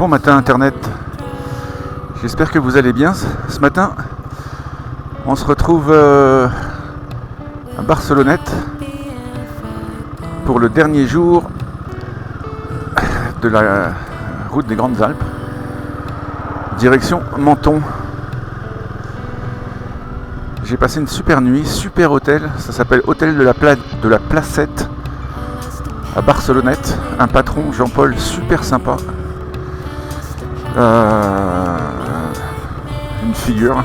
Bon matin Internet, j'espère que vous allez bien. Ce matin, on se retrouve à Barcelonnette pour le dernier jour de la route des Grandes Alpes, direction Menton. J'ai passé une super nuit, super hôtel, ça s'appelle Hôtel de la Placette à Barcelonnette. Un patron, Jean-Paul, super sympa. Une figure.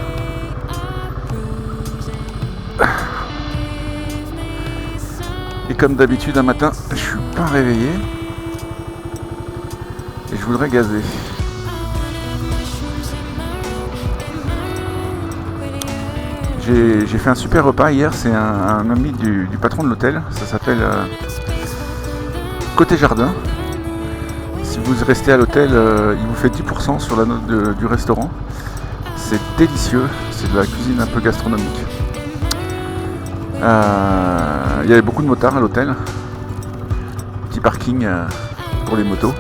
Et comme d'habitude un matin, je suis pas réveillé et je voudrais gazer. J'ai fait un super repas hier, c'est un ami du patron de l'hôtel, ça s'appelle Côté Jardin. Si vous restez à l'hôtel, il vous fait 10% sur la note du restaurant. C'est délicieux, c'est de la cuisine un peu gastronomique. Il y avait beaucoup de motards à l'hôtel. Petit parking pour les motos.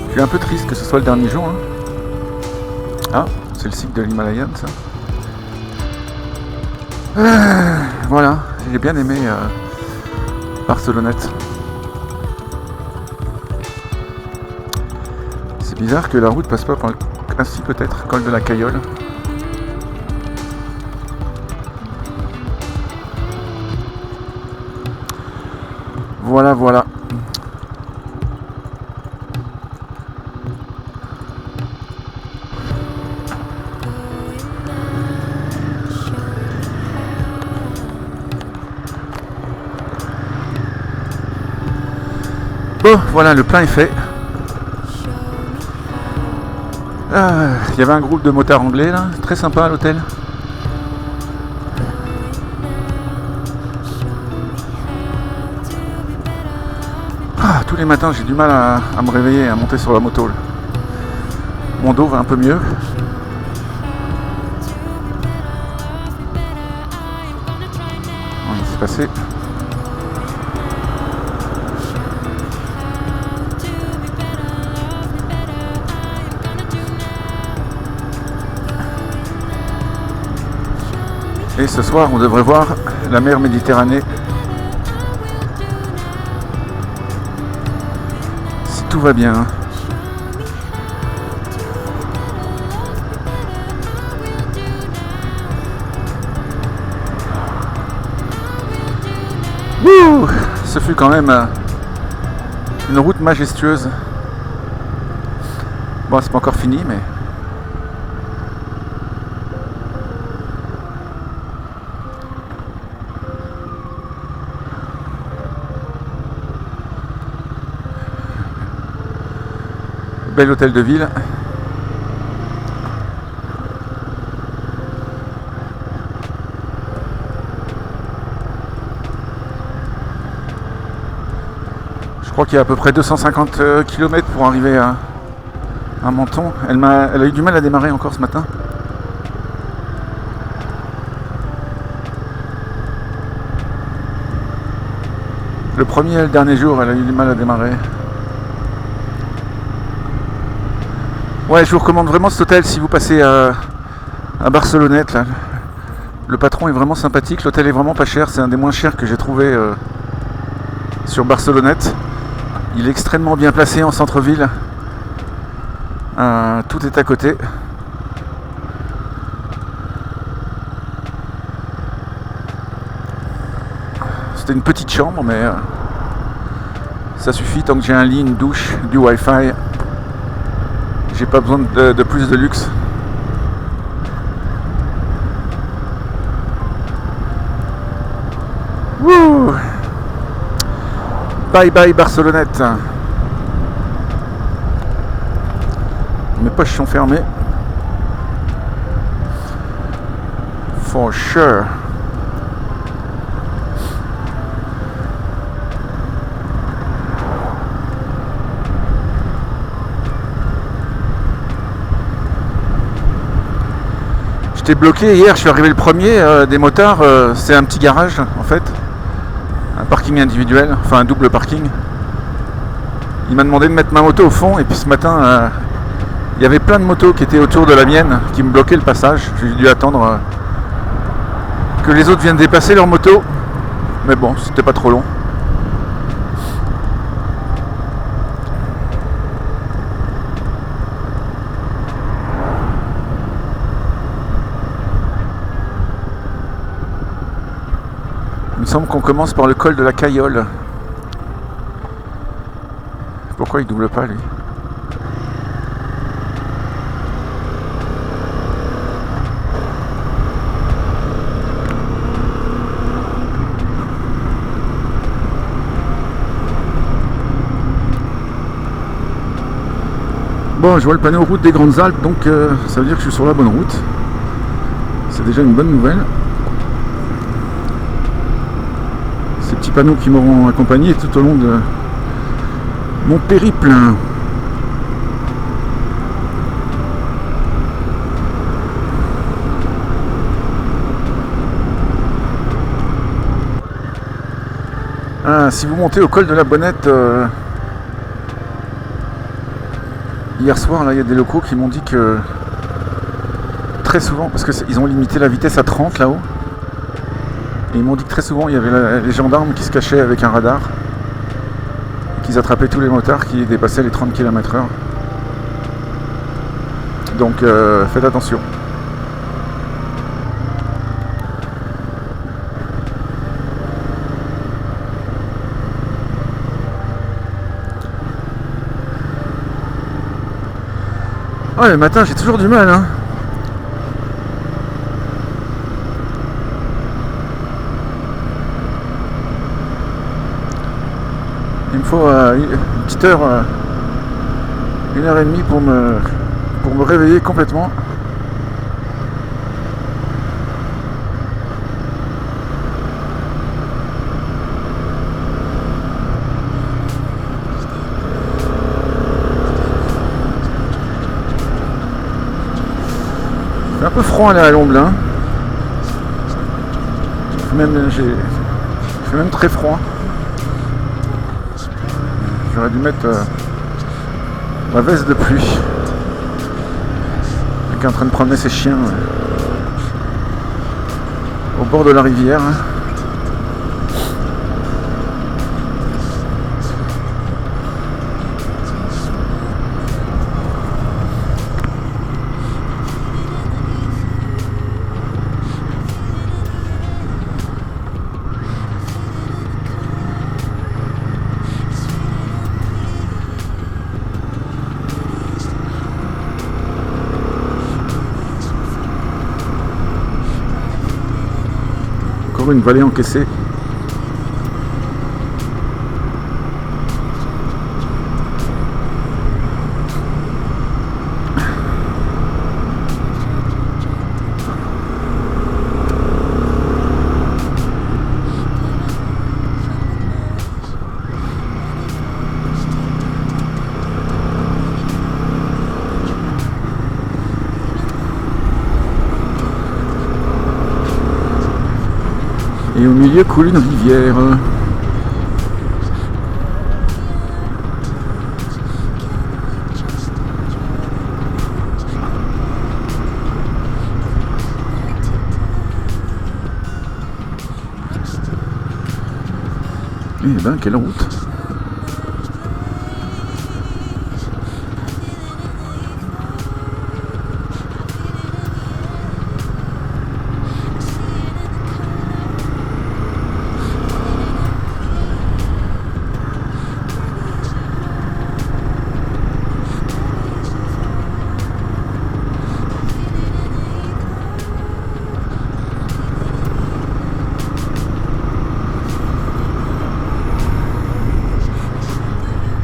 Je suis un peu triste que ce soit le dernier jour. Ah, c'est le site de l'Himalayan, ça. Voilà, j'ai bien aimé Barcelonnette. C'est bizarre que la route passe pas par le... Ah si, peut-être, col de la Cayolle. Voilà, voilà. Bon, voilà, le plein est fait. Il y avait un groupe de motards anglais là, très sympa à l'hôtel. Tous les matins j'ai du mal à me réveiller, à monter sur la moto là. Mon dos va un peu mieux. On s'est passé. Et ce soir, on devrait voir la mer Méditerranée. Si tout va bien. Wouh! Ce fut quand même une route majestueuse. Bon, c'est pas encore fini, mais... Bel hôtel de ville. Je crois qu'il y a à peu près 250 km pour arriver à Menton. Elle a eu du mal à démarrer encore ce matin. Le premier et le dernier jour, elle a eu du mal à démarrer. Ouais, je vous recommande vraiment cet hôtel si vous passez à Barcelonnette. Là. Le patron est vraiment sympathique, l'hôtel est vraiment pas cher, c'est un des moins chers que j'ai trouvé sur Barcelonnette. Il est extrêmement bien placé en centre-ville. Tout est à côté. C'était une petite chambre, mais ça suffit tant que j'ai un lit, une douche, du Wi-Fi. J'ai pas besoin de plus de luxe. Wouh! Bye bye Barcelonnette. Mes poches sont fermées. For sure. J'étais bloqué hier, je suis arrivé le premier des motards, c'est un petit garage en fait, un parking individuel, enfin un double parking. il m'a demandé de mettre ma moto au fond. Et puis ce matin, il y avait plein de motos qui étaient autour de la mienne, qui me bloquaient le passage. J'ai dû attendre que les autres viennent dépasser leur moto. Mais bon, c'était pas trop long. Il me semble qu'on commence par le col de la Caillole. Pourquoi il double pas lui? Bon, je vois le panneau route des Grandes Alpes, donc ça veut dire que je suis sur la bonne route. C'est déjà une bonne nouvelle. Ces petits panneaux qui m'auront accompagné tout au long de mon périple. Ah, si vous montez au col de la Bonnette, hier soir, là, il y a des locaux qui m'ont dit que très souvent, parce qu'ils ont limité la vitesse à 30 là-haut, et ils m'ont dit que très souvent il y avait les gendarmes qui se cachaient avec un radar, et qu'ils attrapaient tous les motards qui dépassaient les 30 km/h. Donc faites attention. Ouais, le matin j'ai toujours du mal, hein. Il me faut une petite heure, 1h30 pour me réveiller complètement. C'est un peu froid là à l'ombre, hein. Il fait même très froid. J'aurais dû mettre ma veste de pluie. Qui est en train de promener ses chiens au bord de la rivière. Une vallée encaissée. Et au milieu coule une rivière. Eh ben, quelle route!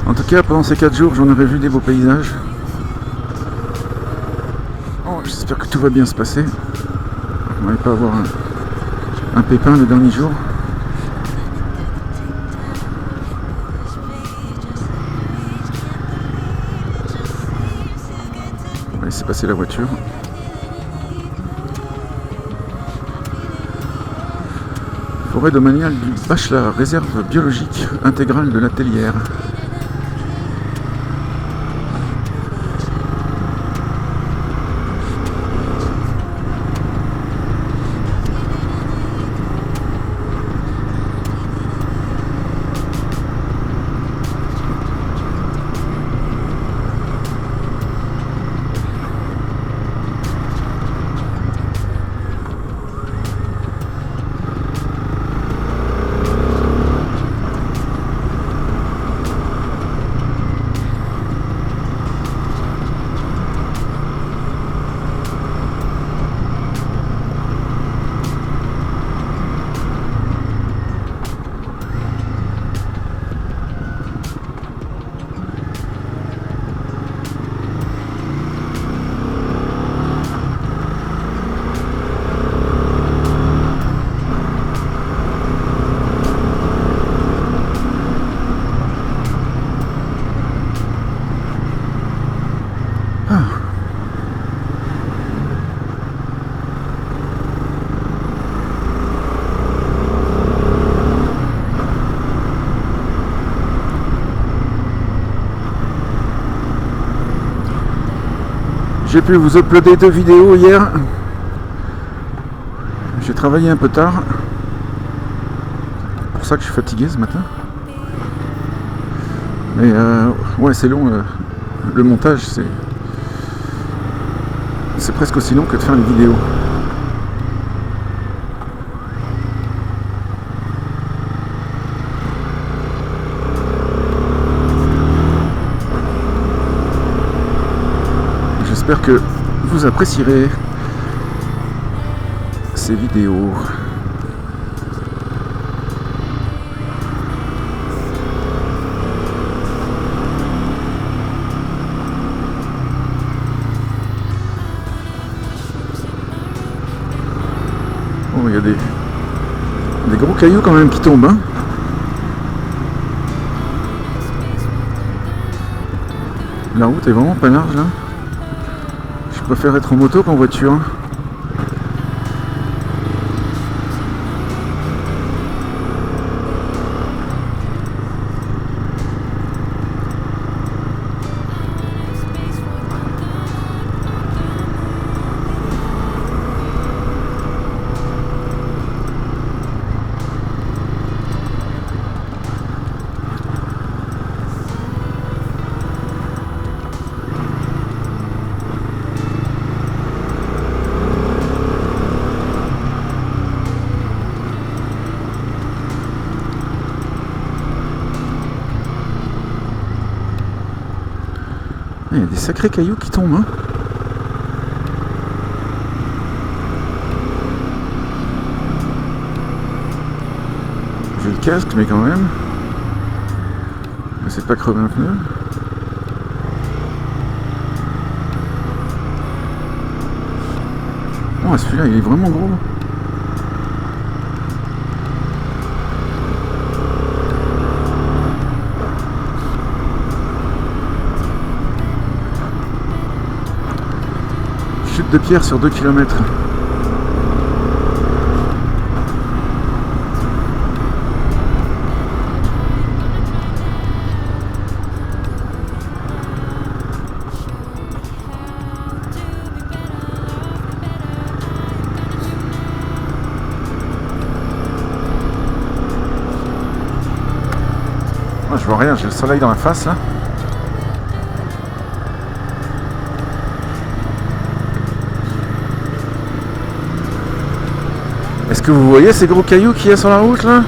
En tout cas, pendant ces 4 jours, j'en aurais vu des beaux paysages. Oh, j'espère que tout va bien se passer. On va pas avoir un pépin le dernier jour. On va laisser passer la voiture. Forêt domaniale du Bachelard, réserve biologique intégrale de la Tellière. Ah. J'ai pu vous uploader 2 vidéos hier. J'ai travaillé un peu tard. C'est pour ça que je suis fatigué ce matin. Mais ouais, c'est long. Le montage, c'est presque aussi long que de faire une vidéo. J'espère que vous apprécierez ces vidéos. Oh, il y a des gros cailloux quand même qui tombent, hein. La route est vraiment pas large là. Je préfère être en moto qu'en voiture. Il y a des sacrés cailloux qui tombent, hein. J'ai le casque, mais quand même. C'est pas crever un pneu. Oh, celui-là, il est vraiment gros. Chute de pierre sur 2 km. Oh, je vois rien, j'ai le soleil dans la face là. Est-ce que vous voyez ces gros cailloux qu'il y a sur la route là?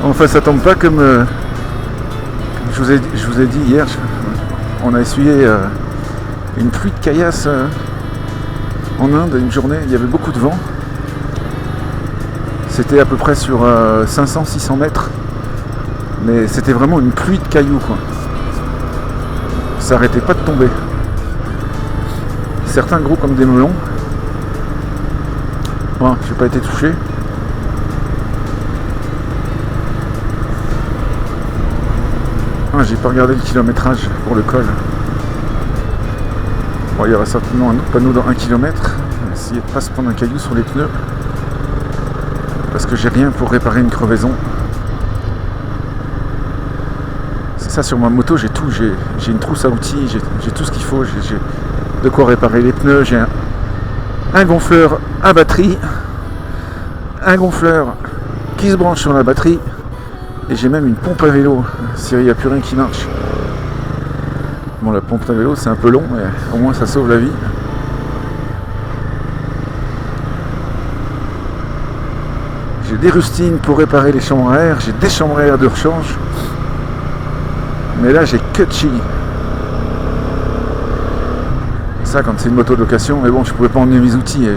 Enfin, ça tombe pas comme je vous ai dit hier. On a essuyé une pluie de caillasse en Inde une journée. Il y avait beaucoup de vent. C'était à peu près sur 500-600 mètres. Mais c'était vraiment une pluie de cailloux, quoi. Ça arrêtait pas de tomber. Certains gros comme des melons. Bon, j'ai pas été touché. Ah, j'ai pas regardé le kilométrage pour le col. Bon, il y aura certainement un autre panneau dans 1 km. On va essayer de pas se prendre un caillou sur les pneus. Parce que j'ai rien pour réparer une crevaison. C'est ça, sur ma moto, j'ai tout. J'ai une trousse à outils, j'ai tout ce qu'il faut. J'ai de quoi réparer les pneus. J'ai un gonfleur à batterie. Un gonfleur qui se branche sur la batterie. Et j'ai même une pompe à vélo, s'il n'y a plus rien qui marche. Bon, la pompe à vélo, c'est un peu long, mais au moins ça sauve la vie. J'ai des rustines pour réparer les chambres à air, j'ai des chambres à air de rechange. Mais là, j'ai que de chili. Ça, quand c'est une moto de location, mais bon, je pouvais pas emmener mes outils.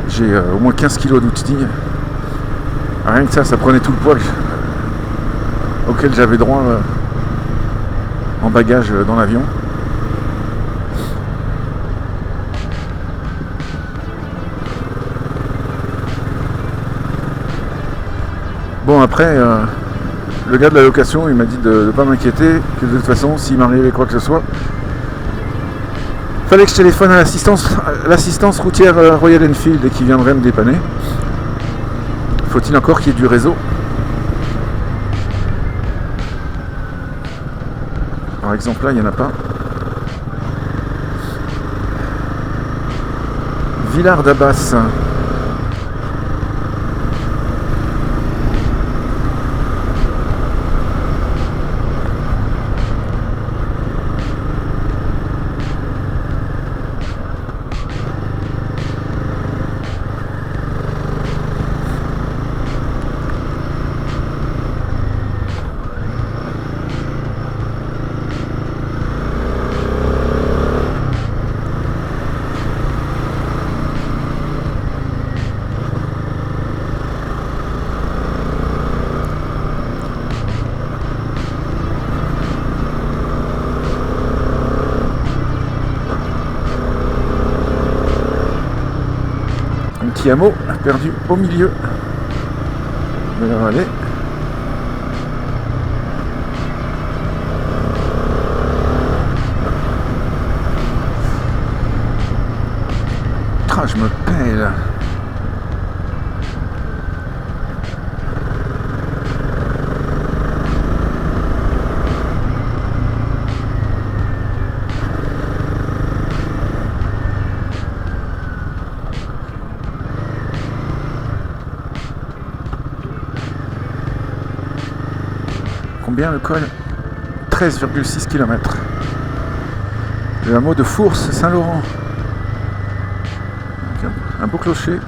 J'ai au moins 15 kg d'outils. Rien que ça prenait tout le poids auquel j'avais droit en bagage dans l'avion. Bon, après, le gars de la location, il m'a dit de ne pas m'inquiéter, que de toute façon, s'il m'arrivait quoi que ce soit, fallait que je téléphone à l'assistance routière Royal Enfield et qui viendrait me dépanner. Faut-il encore qu'il y ait du réseau? Par exemple, là, il n'y en a pas. Villard d'Abbas. Petit hameau perdu au milieu. Je vais aller. Ah, je me pèle. Combien le col? 13,6 km. Le hameau de Fourse, Saint-Laurent. Un beau clocher.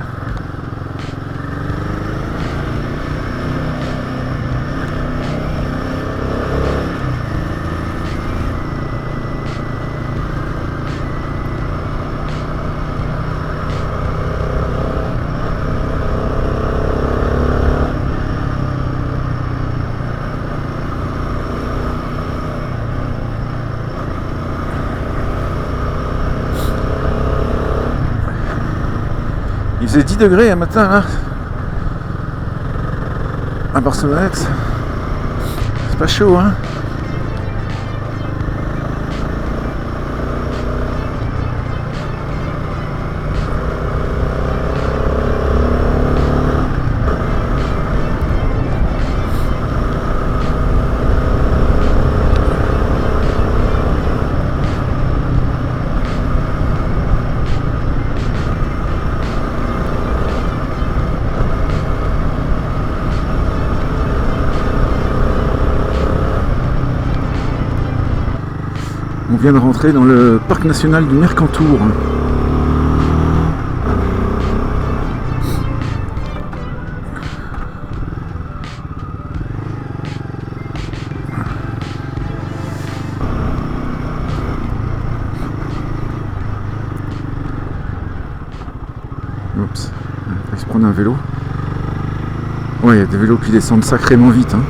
Il faisait 10 degrés un matin là à Barcelonnette. C'est pas chaud, hein. On vient de rentrer dans le parc national du Mercantour. Oups, il se prendre un vélo. Ouais, il y a des vélos qui descendent sacrément vite, hein.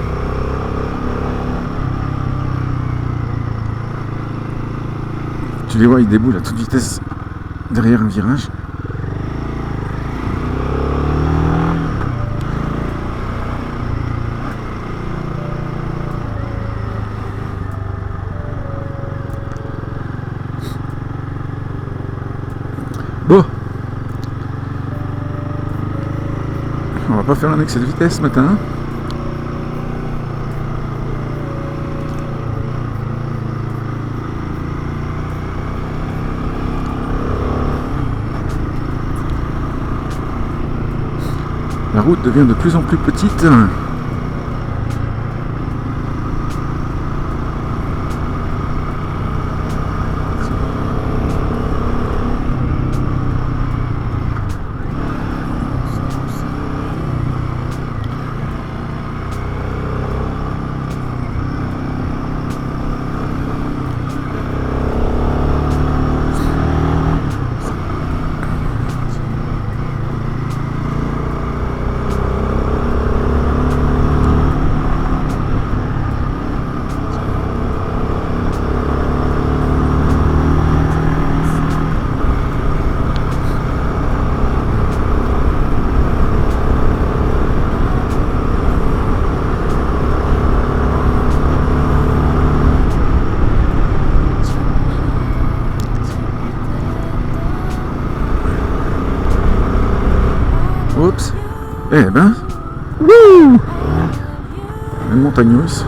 Tu les vois, ils déboulent à toute vitesse derrière un virage. Bon. On va pas faire un excès de vitesse ce matin. La route devient de plus en plus petite. Eh ben, wouh, une montagne russe.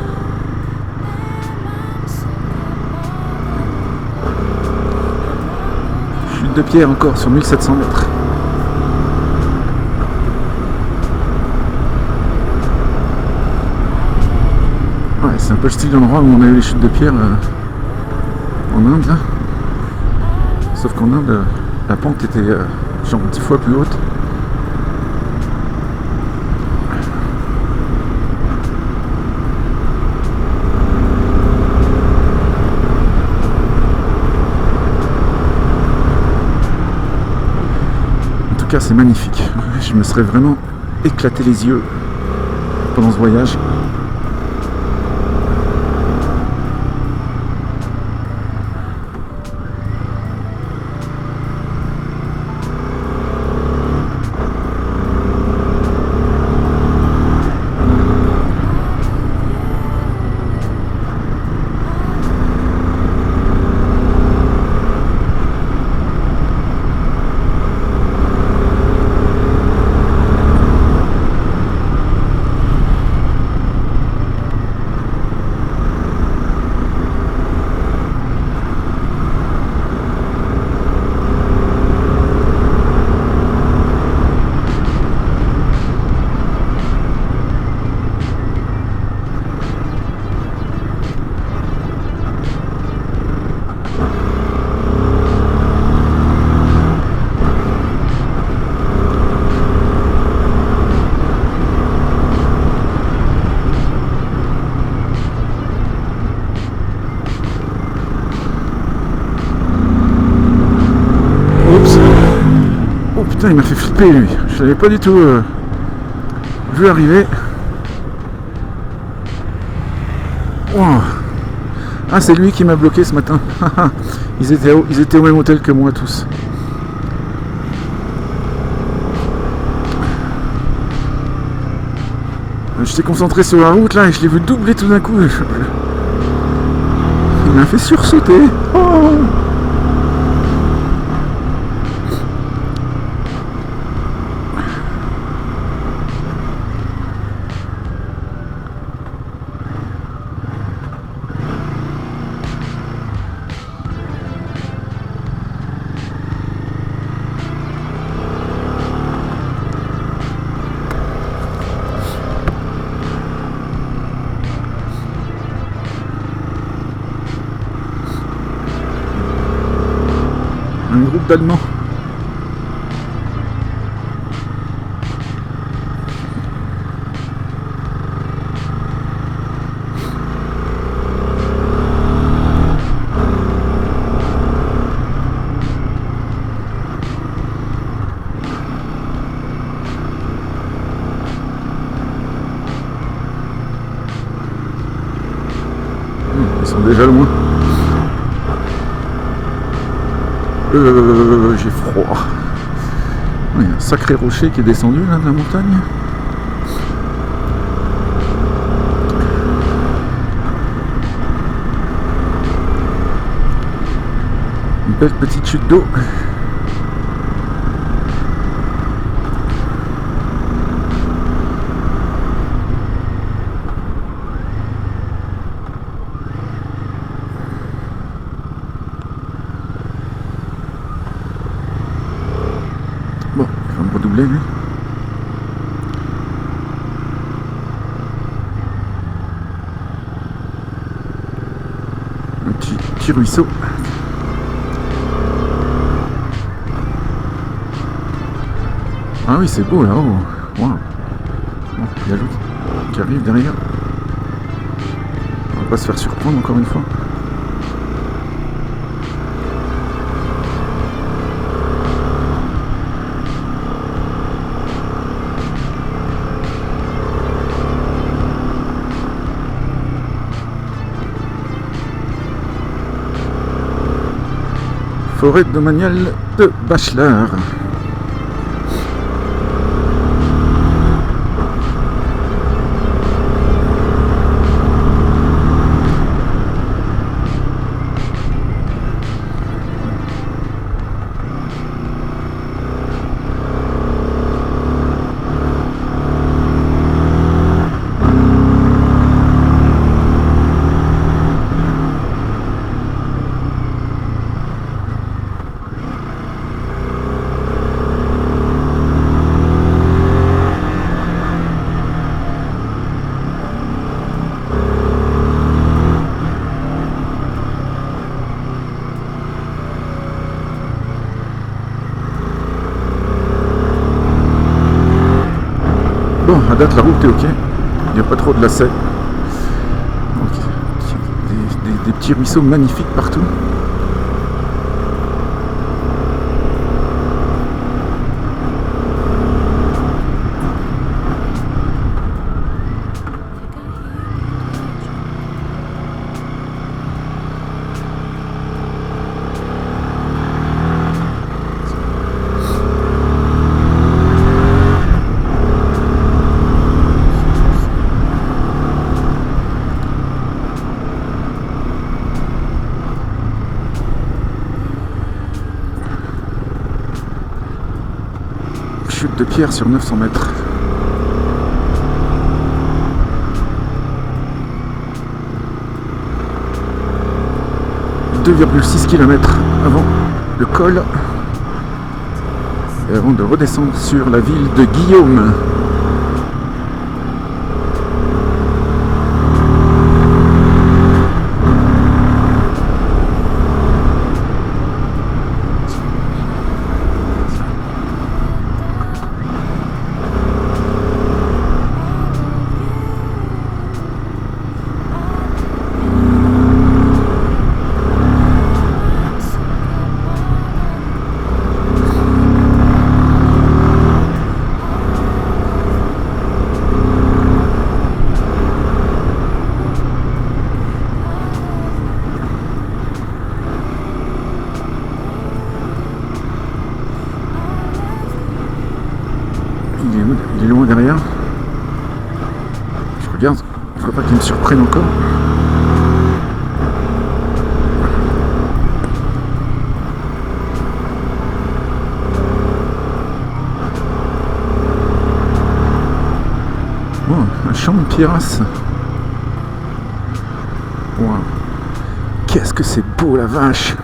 Chute de pierre encore sur 1700 mètres. Ouais, c'est un peu le style d'endroit où on a eu les chutes de pierre en Inde là. Sauf qu'en Inde, la pente était genre 10 fois plus haute. En tout cas, c'est magnifique. Je me serais vraiment éclaté les yeux pendant ce voyage. Putain, il m'a fait flipper lui. Je l'avais pas du tout vu arriver. Wow. Ah, c'est lui qui m'a bloqué ce matin. Ils étaient au même hôtel que moi tous. J'étais concentré sur la route là et je l'ai vu doubler tout d'un coup. Il m'a fait sursauter. Oh. Un groupe d'Allemands. Ils sont déjà loin. J'ai froid. Il y a un sacré rocher qui est descendu là de la montagne. Une belle petite chute d'eau. Bon, il va me redoubler lui. Un petit ruisseau. Ah oui, c'est beau là-haut. Wow. Bon, il y a l'autre qui arrive derrière. On va pas se faire surprendre encore une fois. Forêt domaniale de Bachelard. Bon, à date, la route est ok. Il n'y a pas trop de lacets. Donc, des petits ruisseaux magnifiques partout. Chute de pierre sur 900 mètres. « 2,6 km avant le col et avant de redescendre sur la ville de Guillaume. » Il est loin derrière. Je regarde, je vois pas qu'il me surprenne encore. Oh, un champ de pierrasses. Wow. Qu'est-ce que c'est beau la vache!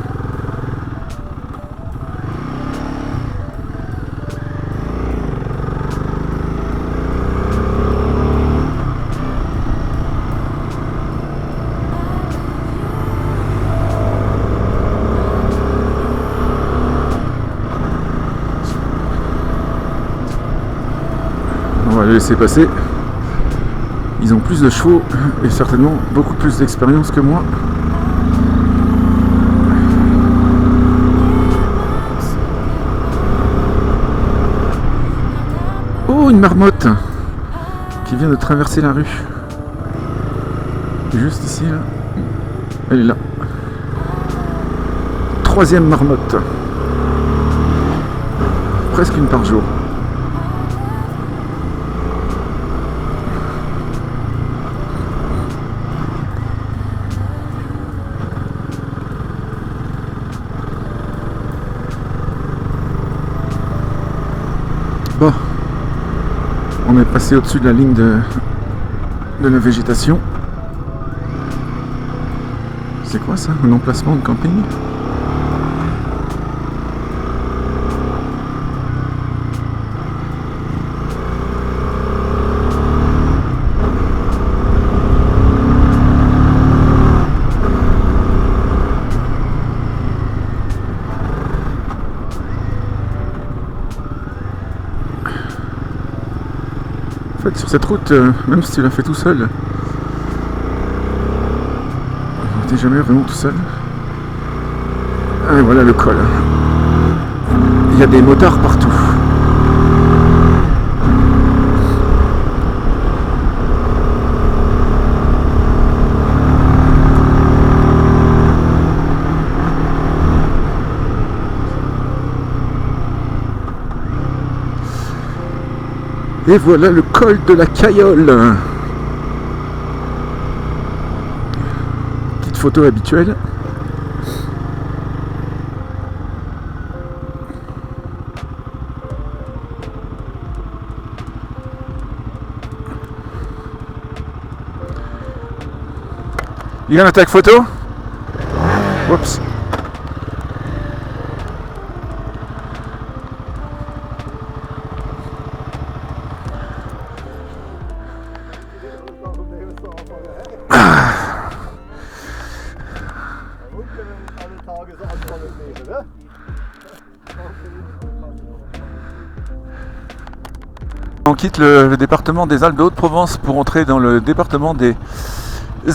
On va les laisser passer. Ils ont plus de chevaux et certainement beaucoup plus d'expérience que moi. Oh, une marmotte qui vient de traverser la rue. Juste ici, là. Elle est là. Troisième marmotte. Presque une par jour. Bon, on est passé au-dessus de la ligne de la végétation. C'est quoi ça? Un emplacement de camping? En fait, sur cette route, même si tu l'as fait tout seul, t'es jamais vraiment tout seul. Ah, voilà le col. Il y a des motards partout. Et voilà le col de la Cayolle. Petite photo habituelle. Il y a un attaque photo. Oups. On quitte le département des Alpes de Haute-Provence pour entrer dans le département des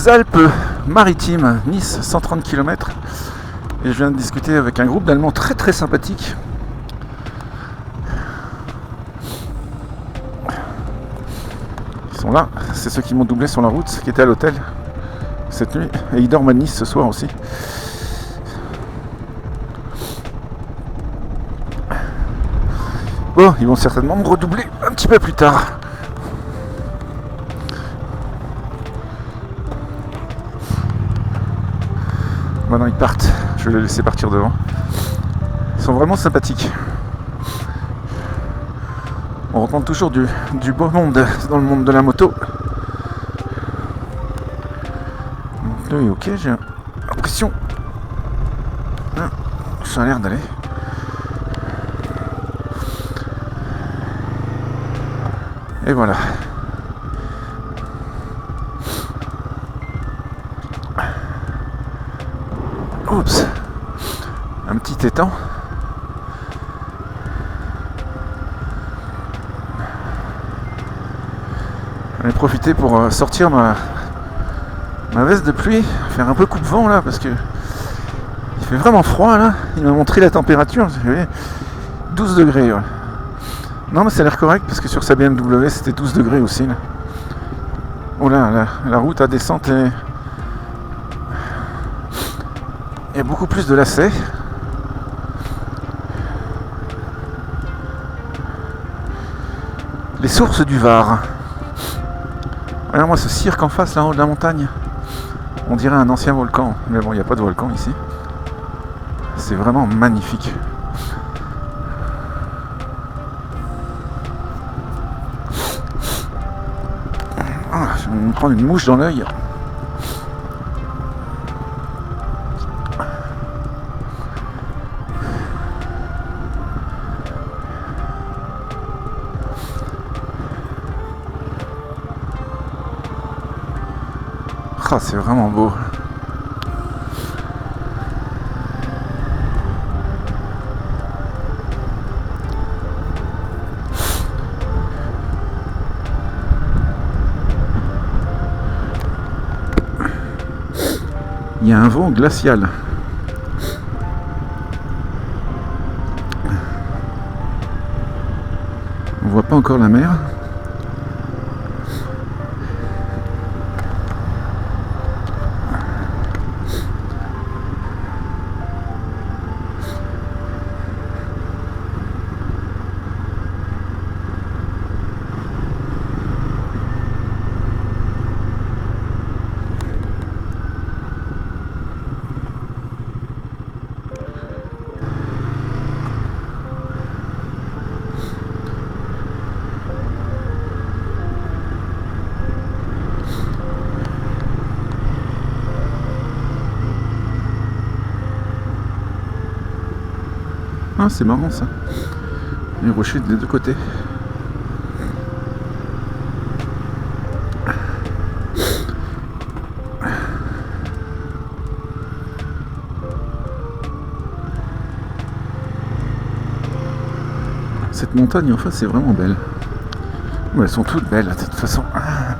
Alpes-Maritimes, Nice, 130 km. Et je viens de discuter avec un groupe d'Allemands très très sympathique. Ils sont là, c'est ceux qui m'ont doublé sur la route, qui étaient à l'hôtel cette nuit. Et ils dorment à Nice ce soir aussi. Bon, ils vont certainement me redoubler un petit peu plus tard. Maintenant ils partent, je vais les laisser partir devant. Ils sont vraiment sympathiques. On rencontre toujours du beau monde dans le monde de la moto. Oui, ok, j'ai l'impression. Ah, ça a l'air d'aller. Et voilà. Oups. Un petit étang. J'en ai profité pour sortir ma veste de pluie, faire un peu coupe-vent là, parce que il fait vraiment froid là. Il m'a montré la température, 12 degrés. Ouais. Non mais ça a l'air correct parce que sur sa BMW c'était 12 degrés aussi là. Oh là, la route à descente est... Il y a beaucoup plus de lacets. Les sources du Var. Alors moi ce cirque en face là en haut de la montagne, on dirait un ancien volcan. Mais bon, il n'y a pas de volcan ici. C'est vraiment magnifique. Je vais me prendre une mouche dans l'œil. Ah, c'est vraiment beau. Il y a un vent glacial. On voit pas encore la mer. Ah, c'est marrant ça. Les rochers des deux côtés. Cette montagne en face c'est vraiment belle. Ouais, elles sont toutes belles de toute façon. Ah,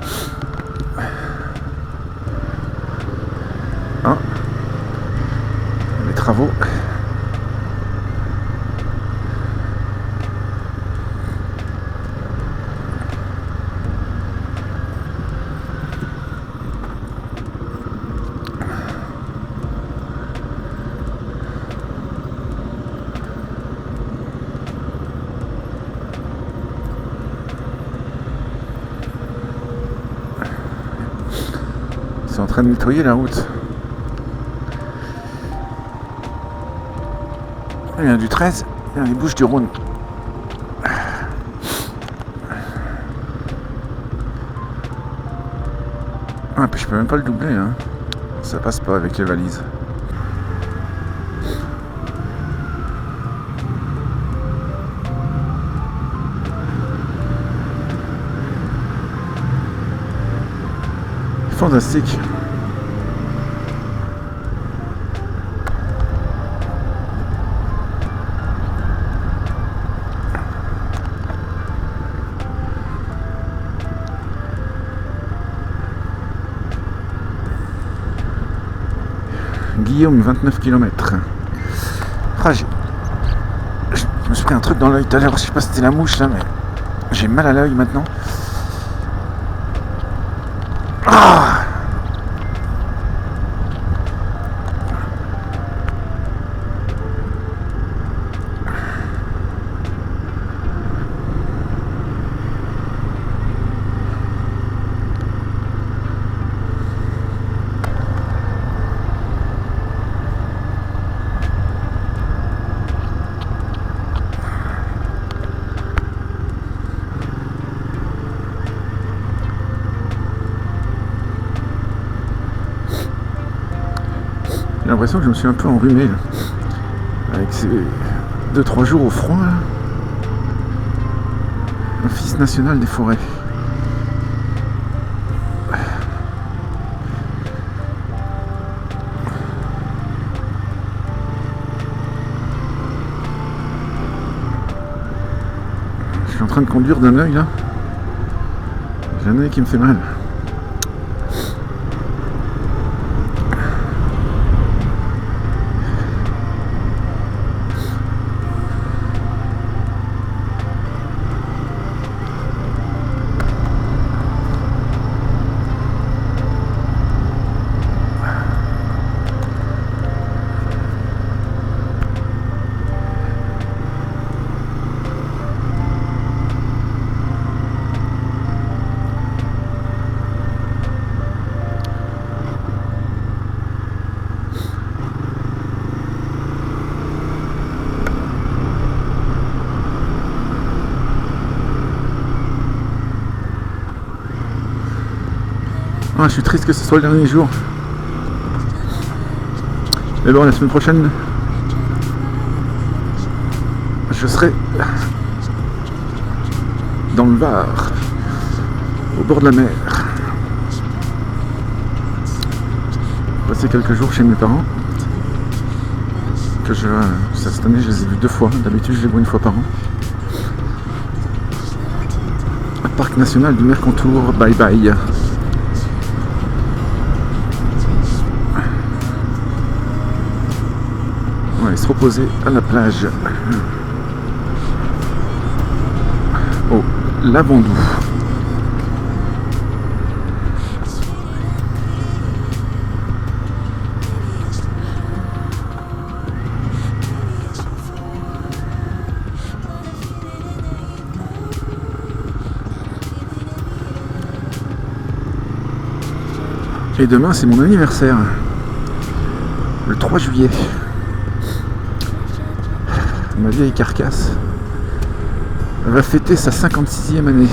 les travaux. C'est en train de nettoyer la route. Il y a du 13, il y a les Bouches-du-Rhône. Ah, puis je peux même pas le doubler, hein. Ça passe pas avec les valises. Fantastique. Guillaume, 29 km. Ah, je me suis pris un truc dans l'œil tout à l'heure, je sais pas si c'était la mouche là, mais j'ai mal à l'œil maintenant. Ah, j'ai l'impression que je me suis un peu enrhumé là, avec ces 2-3 jours au froid là. Office national des forêts. Je suis en train de conduire d'un œil là. J'ai un œil qui me fait mal. Ah, je suis triste que ce soit le dernier jour. Mais bon, la semaine prochaine, je serai dans le Var, au bord de la mer. Passer quelques jours chez mes parents. Cette année, je les ai vus 2 fois. D'habitude, je les vois 1 fois par an. Parc national du Mercantour, bye bye. On va aller se reposer à la plage. Au Lavandou. Et demain, c'est mon anniversaire. Le 3 juillet. Ma vieille carcasse va fêter sa 56e année.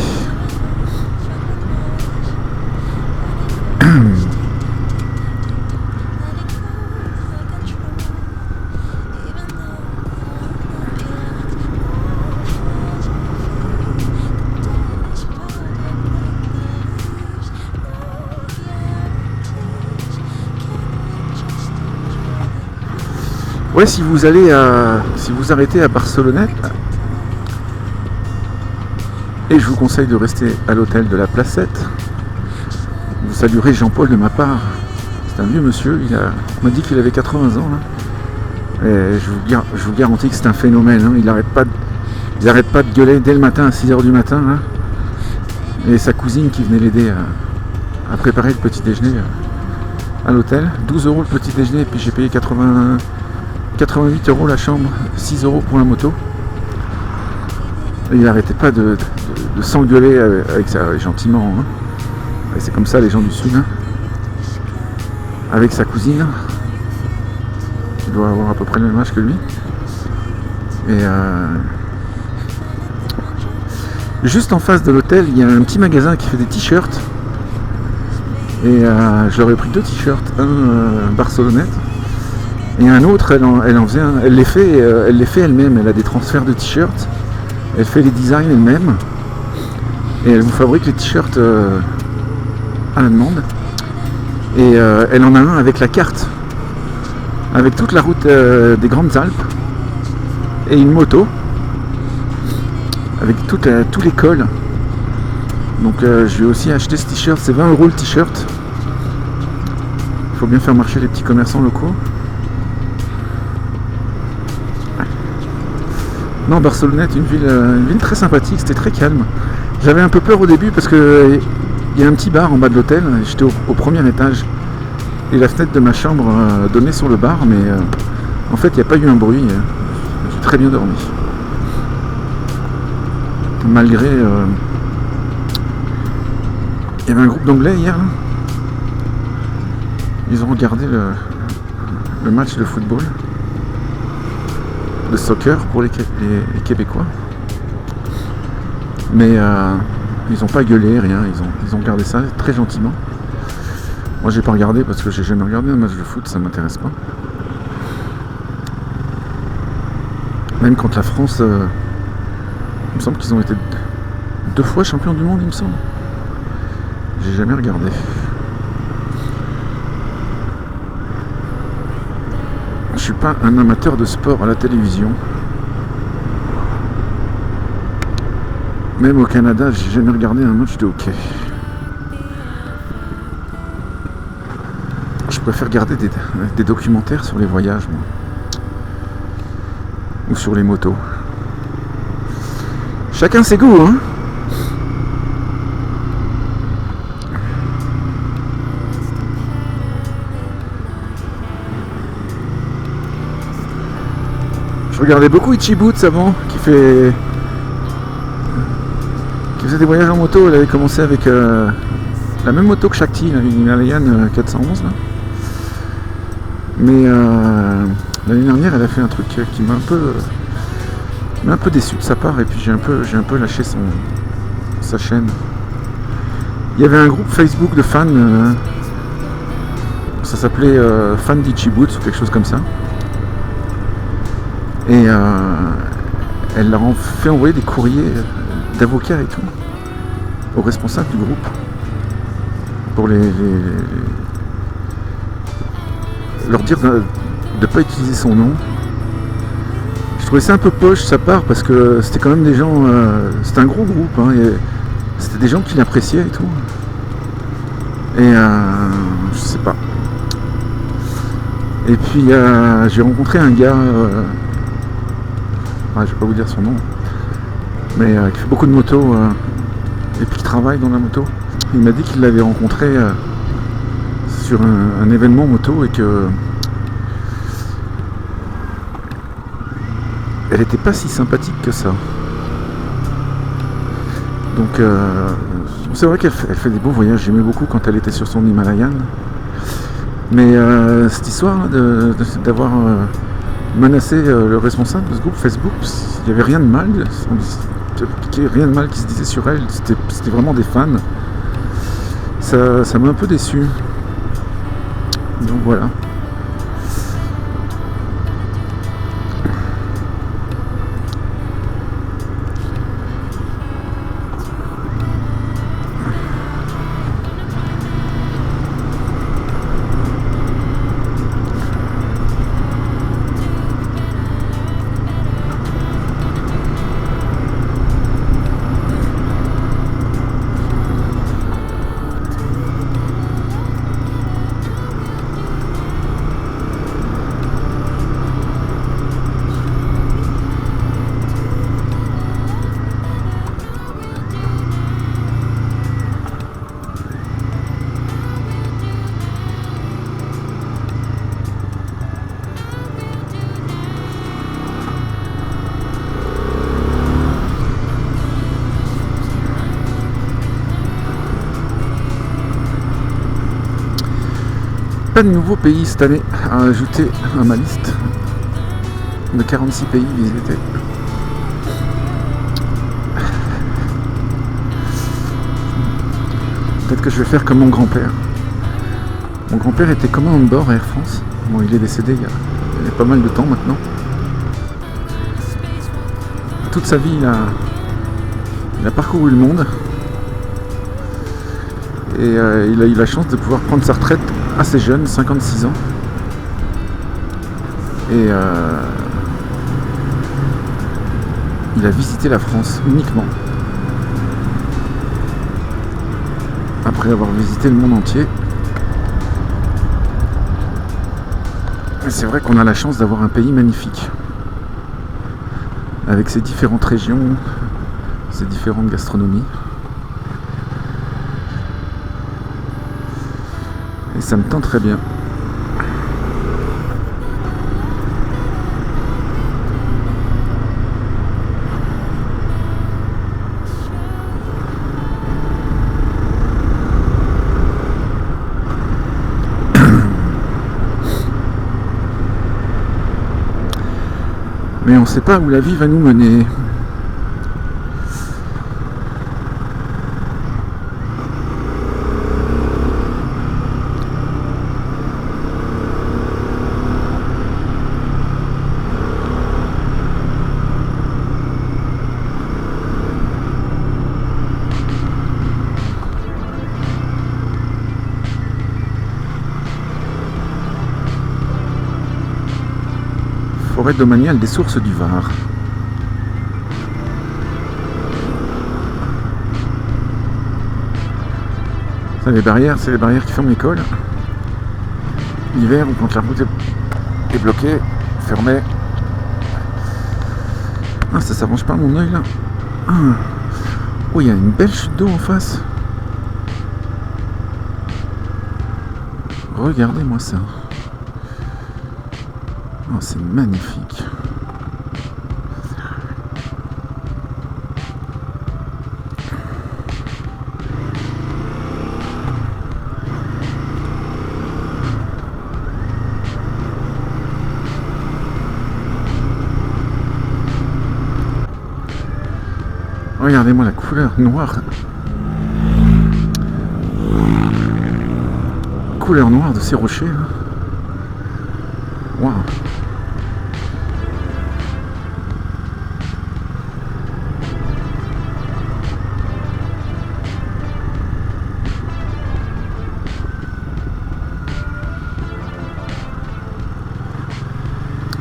Ouais, si vous arrêtez à Barcelonnette, et je vous conseille de rester à l'hôtel de la Placette, vous saluerez Jean-Paul de ma part. C'est un vieux monsieur, on m'a dit qu'il avait 80 ans là. Et je vous garantis que c'est un phénomène, hein. Il arrête pas de gueuler dès le matin à 6h du matin là. Et sa cousine qui venait l'aider à préparer le petit déjeuner à l'hôtel. 12 € le petit déjeuner, et puis j'ai payé 88 € la chambre, 6 € pour la moto. Et il n'arrêtait pas de s'engueuler avec ça, gentiment. Hein. Et c'est comme ça les gens du Sud. Hein. Avec sa cousine, qui doit avoir à peu près le même âge que lui. Et juste en face de l'hôtel, il y a un petit magasin qui fait des t-shirts. Et j'aurais pris 2 t-shirts, un Barcelonnette. Et un autre, elle les fait elle-même. Elle a des transferts de t-shirts. Elle fait les designs elle-même. Et elle vous fabrique les t-shirts à la demande. Et elle en a un avec la carte. Avec toute la route des Grandes Alpes. Et une moto. Avec tous les cols. Donc je vais aussi acheter ce t-shirt. C'est 20 € le t-shirt. Il faut bien faire marcher les petits commerçants locaux. Non, Barcelonnette, une ville très sympathique, c'était très calme. J'avais un peu peur au début parce que il y a un petit bar en bas de l'hôtel, j'étais au premier étage. Et la fenêtre de ma chambre donnait sur le bar, mais en fait il n'y a pas eu un bruit. J'ai très bien dormi. Malgré... il y avait un groupe d'anglais hier. Là. Ils ont regardé le match de football. De soccer pour les Québécois. Mais ils n'ont pas gueulé, rien. Ils ont regardé ça très gentiment. Moi j'ai pas regardé parce que j'ai jamais regardé un match de foot, ça m'intéresse pas. Même quand la France, il me semble qu'ils ont été 2 fois champions du monde, il me semble. J'ai jamais regardé. Je suis pas un amateur de sport à la télévision. Même au Canada, j'ai jamais regardé un match de hockey. Je préfère regarder des documentaires sur les voyages, moi. Ou sur les motos. Chacun ses goûts, hein. Je regardais beaucoup Itchy Boots avant, qui faisait des voyages en moto. Elle avait commencé avec la même moto que Shakti, une Himalayan 411 là. Mais l'année dernière, elle a fait un truc qui m'a un peu déçu de sa part, et puis j'ai un peu lâché sa chaîne. Il y avait un groupe Facebook de fans, ça s'appelait Fans d'Itchy Boots ou quelque chose comme ça. Et elle leur a fait envoyer des courriers d'avocats et tout aux responsables du groupe pour leur dire de ne pas utiliser son nom. Je trouvais ça un peu poche de sa part parce que c'était quand même des gens, c'était un gros groupe, hein, et c'était des gens qui l'appréciaient et tout. Et je sais pas. Et puis j'ai rencontré un gars, je vais pas vous dire son nom, mais qui fait beaucoup de motos et puis qui travaille dans la moto. Il m'a dit qu'il l'avait rencontré sur un événement moto et que elle était pas si sympathique que ça. Donc c'est vrai qu'elle fait des beaux voyages. J'aimais beaucoup quand elle était sur son Himalayan. Mais cette histoire d'avoir menacé le responsable de ce groupe Facebook, il n'y avait rien de mal. Rien de mal qui se disait sur elle. C'était vraiment des fans. Ça m'a un peu déçu. Donc voilà. Pas de nouveaux pays cette année à ajouter à ma liste de 46 pays visités. Peut-être que je vais faire comme mon grand-père. Mon grand-père était commandant de bord à Air France. Bon, il est décédé il y a pas mal de temps maintenant. Toute sa vie, il a parcouru le monde. Et il a eu la chance de pouvoir prendre sa retraite assez jeune, 56 ans. Et il a visité la France uniquement. Après avoir visité le monde entier. Et c'est vrai qu'on a la chance d'avoir un pays magnifique. avec ses différentes régions, ses différentes gastronomies. Et ça me tente très bien. Mais on ne sait pas où la vie va nous mener. Forêt domaniale des sources du Var. Ça, les barrières, c'est les barrières qui ferment l'école. L'hiver, ou quand la route est bloquée, fermée. Ah, ça s'arrange pas mon œil là. Ah. Oh, il y a une belle chute d'eau en face. Regardez-moi ça. Oh, c'est magnifique. Regardez-moi la couleur noire. Couleur noire de ces rochers. Waouh.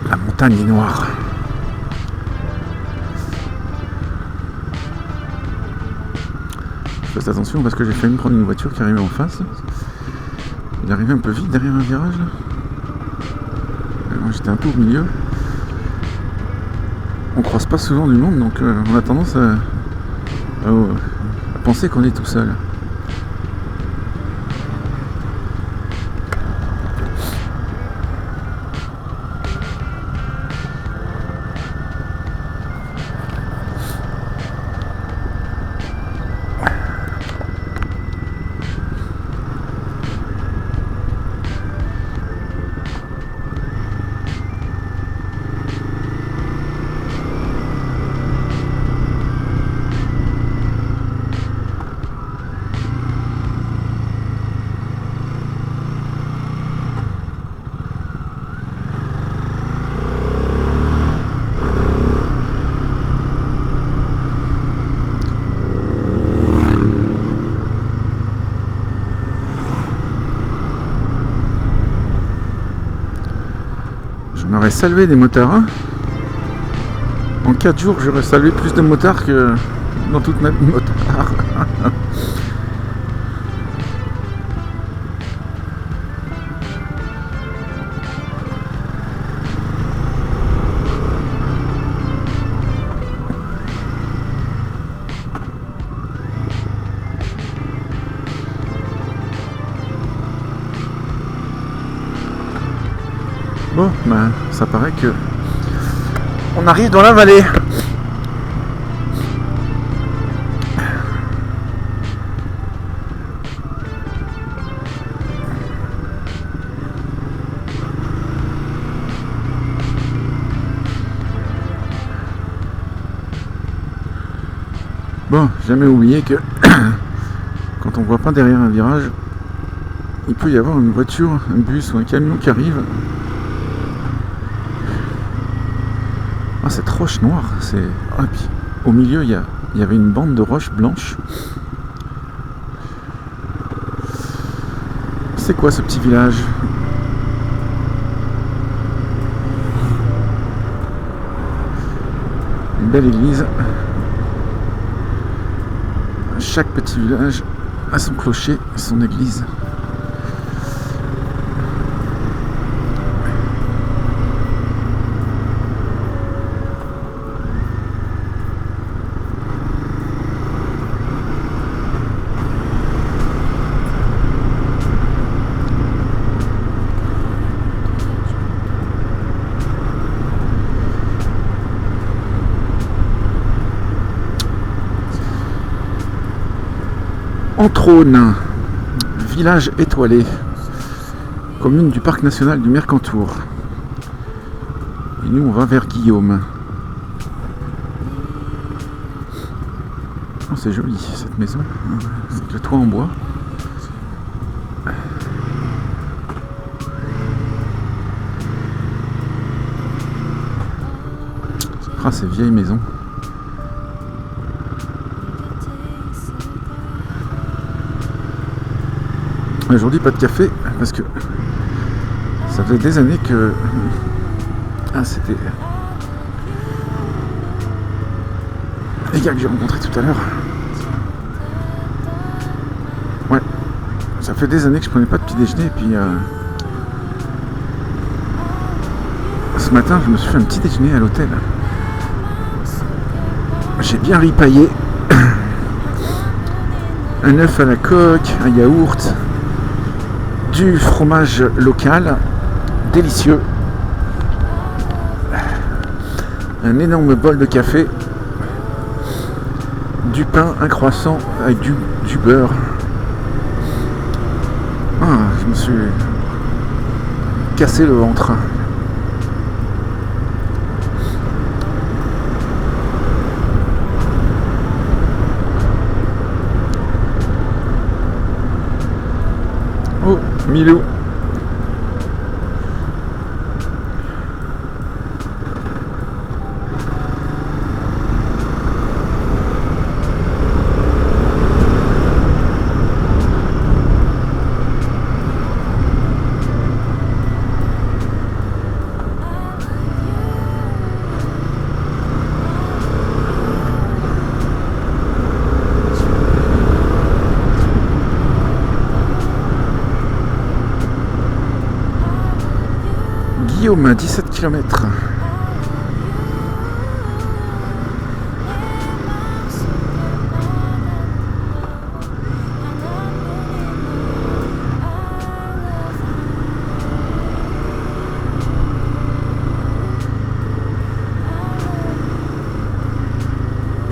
La montagne est noire. Je fais attention parce que j'ai failli me prendre une voiture qui arrivait en face. Il arrivait un peu vite derrière un virage là. Moi j'étais un peu au milieu. On croise pas souvent du monde, donc on a tendance à penser qu'on est tout seul. On aurait salué des motards. En 4 jours, j'aurais salué plus de motards que dans toute ma vie de motard. Bon, ben, ça paraît que on arrive dans la vallée. Bon, jamais oublié que quand on voit pas derrière un virage, il peut y avoir une voiture, un bus ou un camion qui arrive. Ah, cette roche noire, c'est... Ah, puis, au milieu, il y avait une bande de roches blanches. C'est quoi ce petit village? Une belle église. Chaque petit village a son clocher, son église. Entrône, village étoilé, commune du parc national du Mercantour. Et nous on va vers Guillaume. Oh, c'est joli cette maison, avec le toit en bois. Ah, ces vieilles maisons. Aujourd'hui pas de café parce que ça faisait des années que... Ah, c'était les gars que j'ai rencontrés tout à l'heure. Ouais, ça fait des années que je prenais pas de petit déjeuner et puis ce matin je me suis fait un petit déjeuner à l'hôtel. J'ai bien ripaillé. Un œuf à la coque, un yaourt, du fromage local, délicieux, un énorme bol de café, du pain, un croissant avec du beurre. Ah, je me suis cassé le ventre. Oh, Milou. Guillaume, 17 km.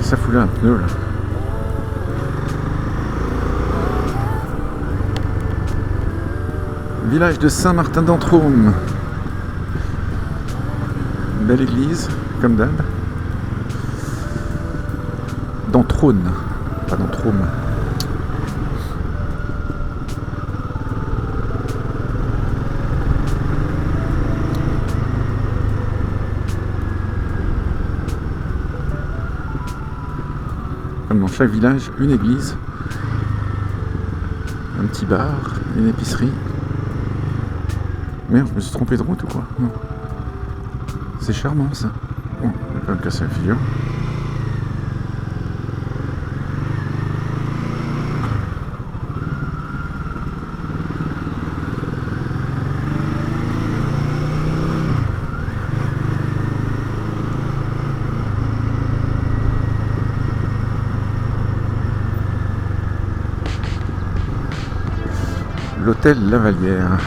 Ça foulait un pneu là. Village de Saint-Martin-d'Entraume. Belle église, comme d'hab. D'Entraume, pas d'Entraume. Comme dans chaque village, une église, un petit bar, une épicerie. Merde, je me suis trompé de route ou quoi? Non. C'est charmant ça. Bon, je vais pas me casser la figure. L'hôtel Lavalière.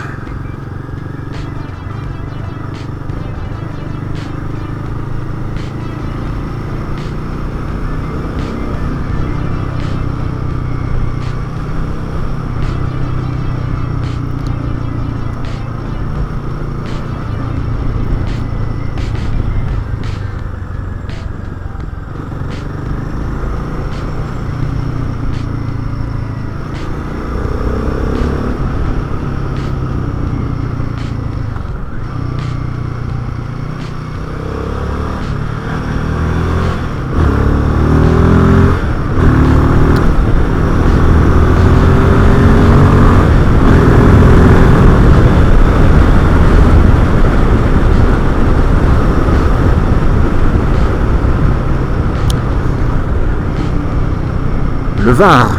Le Var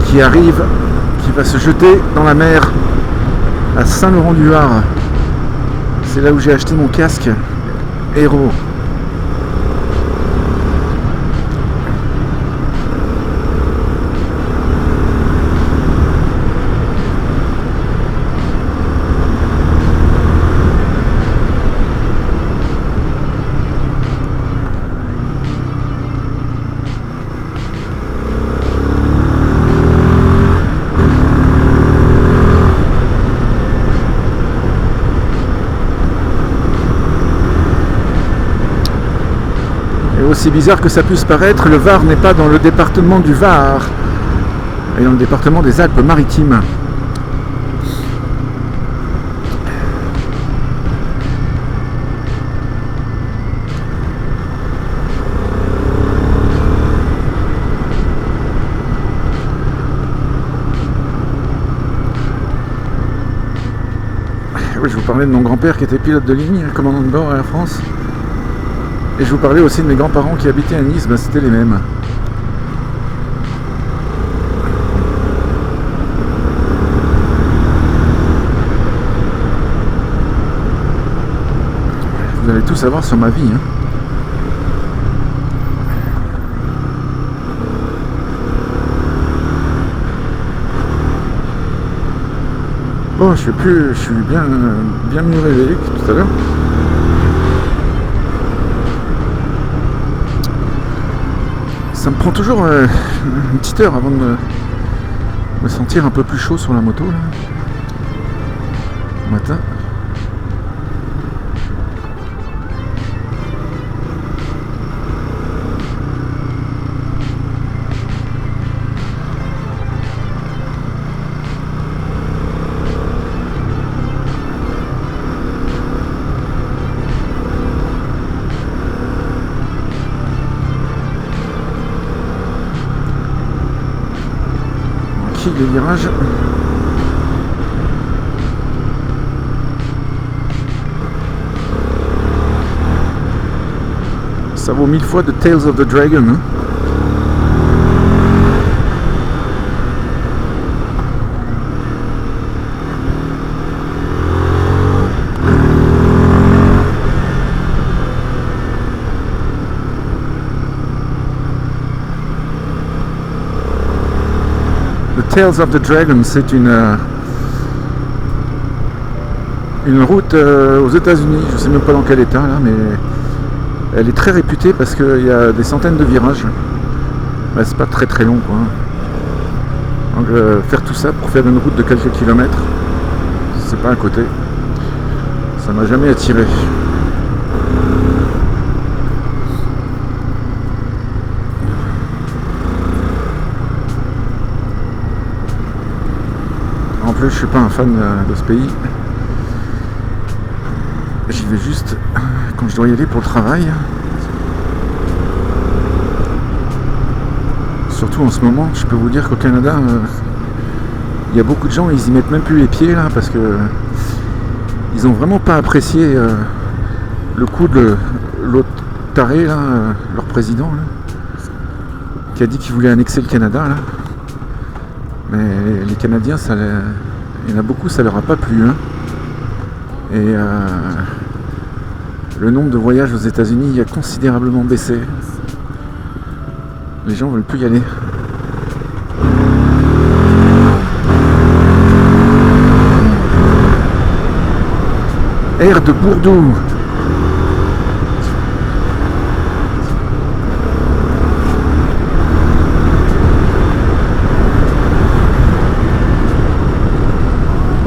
qui arrive, qui va se jeter dans la mer à Saint-Laurent-du-Var. C'est là où j'ai acheté mon casque Héros. aussi bizarre que ça puisse paraître, le Var n'est pas dans le département du Var, et dans le département des Alpes-Maritimes. Oui, je vous parlais de mon grand-père qui était pilote de ligne, commandant de bord à Air France. Et je vous parlais aussi de mes grands-parents qui habitaient à Nice, ben c'était les mêmes. Vous allez tout savoir sur ma vie. Hein. Bon, je suis bien mieux réveillé que tout à l'heure. Ça me prend toujours une petite heure avant de me sentir un peu plus chaud sur la moto là. Le matin. Les virages. Ça vaut 1000 fois de Tales of the Dragon. Hein. Tales of the Dragon, c'est une route aux États-Unis. Je sais même pas dans quel état là, mais elle est très réputée parce qu'il y a des centaines de virages. Ben, c'est pas très très long quoi. Donc faire tout ça pour faire une route de quelques kilomètres, c'est pas à côté. Ça m'a jamais attiré. En plus, je suis pas un fan de ce pays. J'y vais juste quand je dois y aller pour le travail. Surtout en ce moment, je peux vous dire qu'au Canada, il y a beaucoup de gens, ils y mettent même plus les pieds là parce que ils ont vraiment pas apprécié le coup de l'autre taré là, leur président là, qui a dit qu'il voulait annexer le Canada là. Mais les Canadiens, il y en a beaucoup, ça leur a pas plu. Hein. Et le nombre de voyages aux États-Unis a considérablement baissé. Les gens veulent plus y aller. Air de Bourdoux.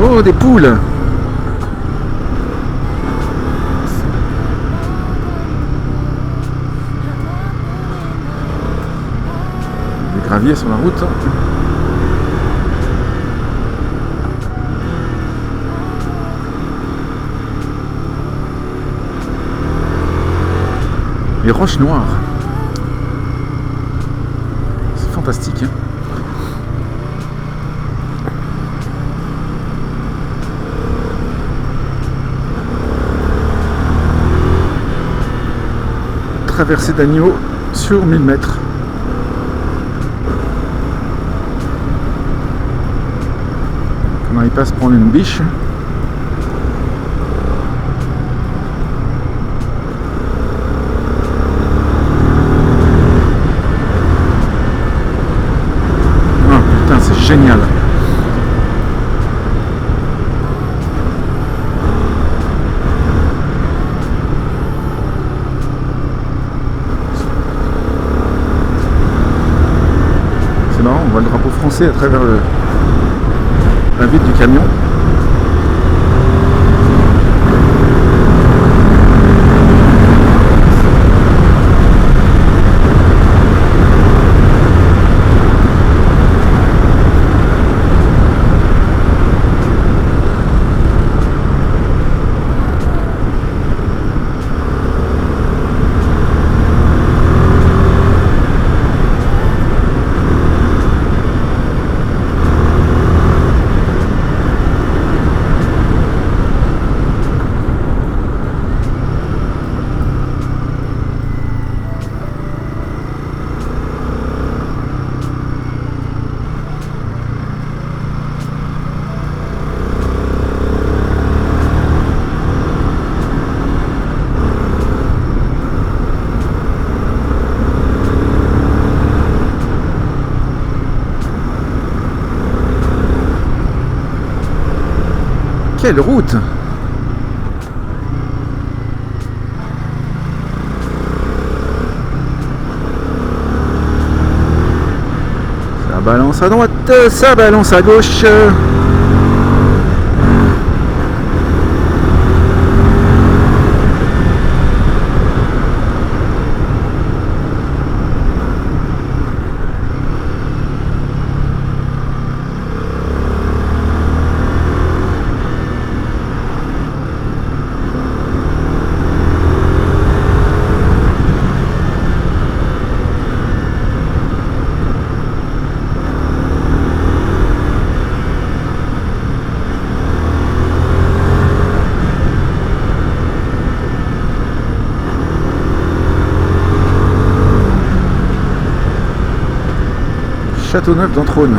Oh, des poules! Des graviers sur la route. Les roches noires. C'est fantastique. Hein. Traversée d'agneaux sur 1000 mètres. On n'arrive pas à se prendre une biche. Oh putain, c'est génial. On voit le drapeau français à travers la vitre du camion. Quelle route! Ça balance à droite, ça balance à gauche. Châteauneuf d'Entrône.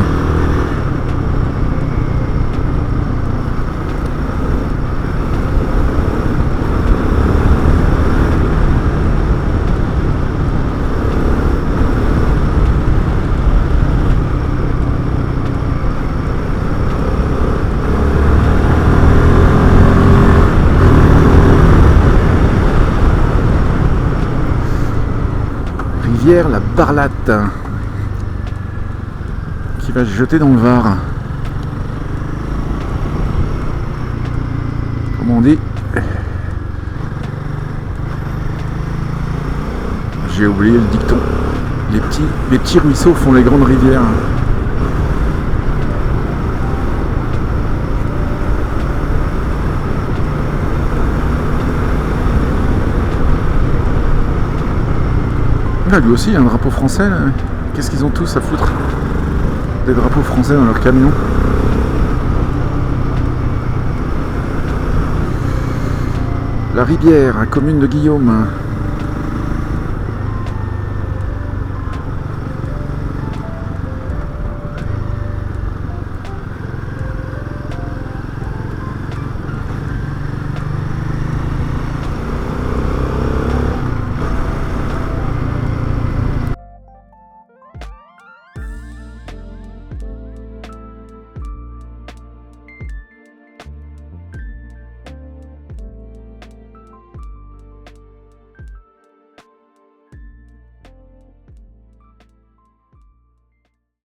Rivière la Barlate qui va se jeter dans le Var. Comme on dit. J'ai oublié le dicton. Les petits ruisseaux font les grandes rivières. Là, lui aussi, il y a un drapeau français. Qu'est-ce qu'ils ont tous à foutre? Des drapeaux français dans leur camion. La Ribière, commune de Guillaume.